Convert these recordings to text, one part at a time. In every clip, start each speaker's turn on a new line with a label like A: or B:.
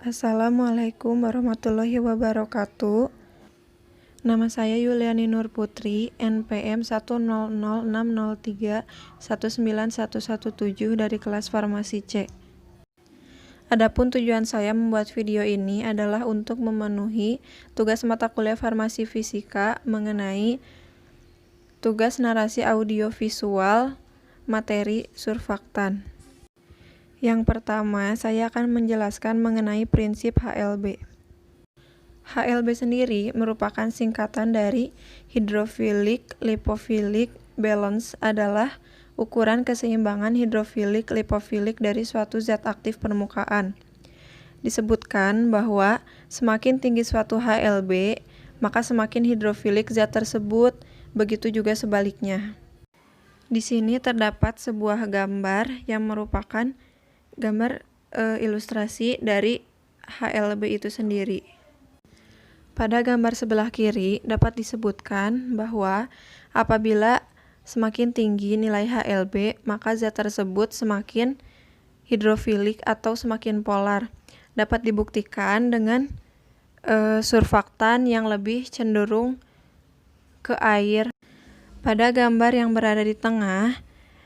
A: Assalamualaikum warahmatullahi wabarakatuh. Nama saya Yuliani Nur Putri, NPM 10060319117 dari kelas Farmasi C. Adapun tujuan saya membuat video ini adalah untuk memenuhi tugas mata kuliah Farmasi Fisika mengenai tugas narasi audiovisual materi surfaktan. Yang pertama, saya akan menjelaskan mengenai prinsip HLB. HLB sendiri merupakan singkatan dari hydrophilic lipophilic balance, adalah ukuran keseimbangan hidrofilik lipofilik dari suatu zat aktif permukaan. Disebutkan bahwa semakin tinggi suatu HLB, maka semakin hidrofilik zat tersebut, begitu juga sebaliknya. Di sini terdapat sebuah gambar yang merupakan gambar ilustrasi dari HLB itu sendiri. Pada gambar sebelah kiri dapat disebutkan bahwa apabila semakin tinggi nilai HLB, maka zat tersebut semakin hidrofilik atau semakin polar. Dapat dibuktikan dengan surfaktan yang lebih cenderung ke air. Pada gambar yang berada di tengah,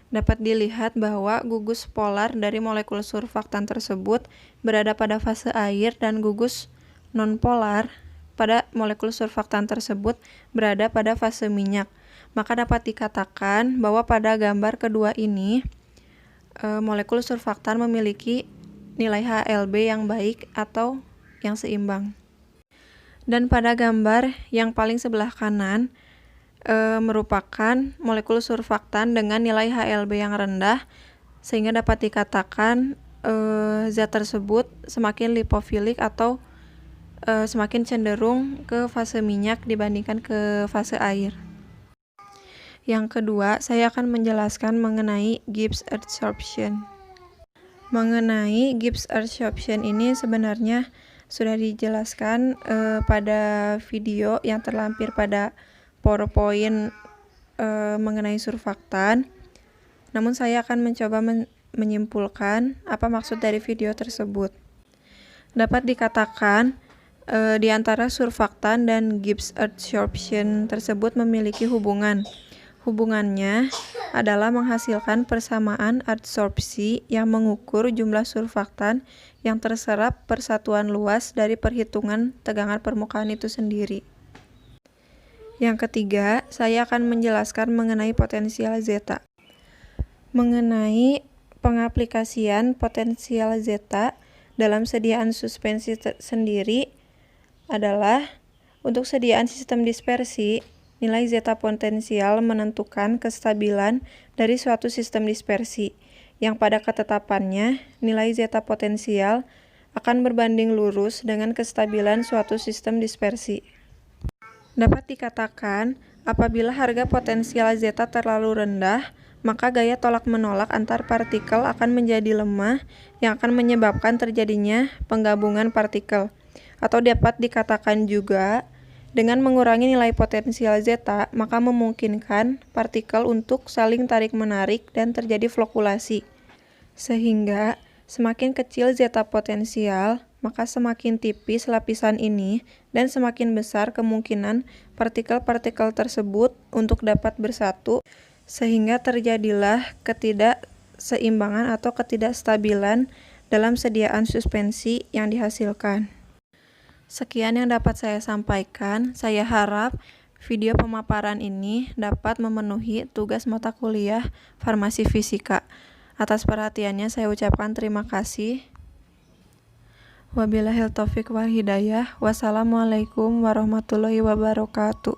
A: dapat dilihat bahwa gugus polar dari molekul surfaktan tersebut berada pada fase air dan gugus nonpolar pada molekul surfaktan tersebut berada pada fase minyak. Maka dapat dikatakan bahwa pada gambar kedua ini molekul surfaktan memiliki nilai HLB yang baik atau yang seimbang. Dan pada gambar yang paling sebelah kanan merupakan molekul surfaktan dengan nilai HLB yang rendah, sehingga dapat dikatakan zat tersebut semakin lipofilik atau semakin cenderung ke fase minyak dibandingkan ke fase air. Yang kedua, saya akan menjelaskan mengenai Gibbs adsorption. Mengenai Gibbs adsorption ini sebenarnya sudah dijelaskan pada video yang terlampir pada PowerPoint mengenai surfaktan. Namun saya akan mencoba menyimpulkan apa maksud dari video tersebut. Dapat dikatakan di antara surfaktan dan Gibbs adsorption tersebut memiliki hubungan. Hubungannya adalah menghasilkan persamaan adsorpsi yang mengukur jumlah surfaktan yang terserap per satuan luas dari perhitungan tegangan permukaan itu sendiri. Yang ketiga, saya akan menjelaskan mengenai potensial zeta. Mengenai pengaplikasian potensial zeta dalam sediaan suspensi sendiri adalah untuk sediaan sistem dispersi, nilai zeta potensial menentukan kestabilan dari suatu sistem dispersi, yang pada ketetapannya nilai zeta potensial akan berbanding lurus dengan kestabilan suatu sistem dispersi. Dapat dikatakan, apabila harga potensial zeta terlalu rendah, maka gaya tolak-menolak antar partikel akan menjadi lemah yang akan menyebabkan terjadinya penggabungan partikel. Atau dapat dikatakan juga, dengan mengurangi nilai potensial zeta, maka memungkinkan partikel untuk saling tarik-menarik dan terjadi flokulasi. Sehingga semakin kecil zeta potensial, maka semakin tipis lapisan ini dan semakin besar kemungkinan partikel-partikel tersebut untuk dapat bersatu, sehingga terjadilah ketidakseimbangan atau ketidakstabilan dalam sediaan suspensi yang dihasilkan. Sekian yang dapat saya sampaikan. Saya harap video pemaparan ini dapat memenuhi tugas mata kuliah Farmasi Fisika. Atas perhatiannya saya ucapkan terima kasih. Wabillahil taufiq wal hidayah. Wassalamualaikum warahmatullahi wabarakatuh.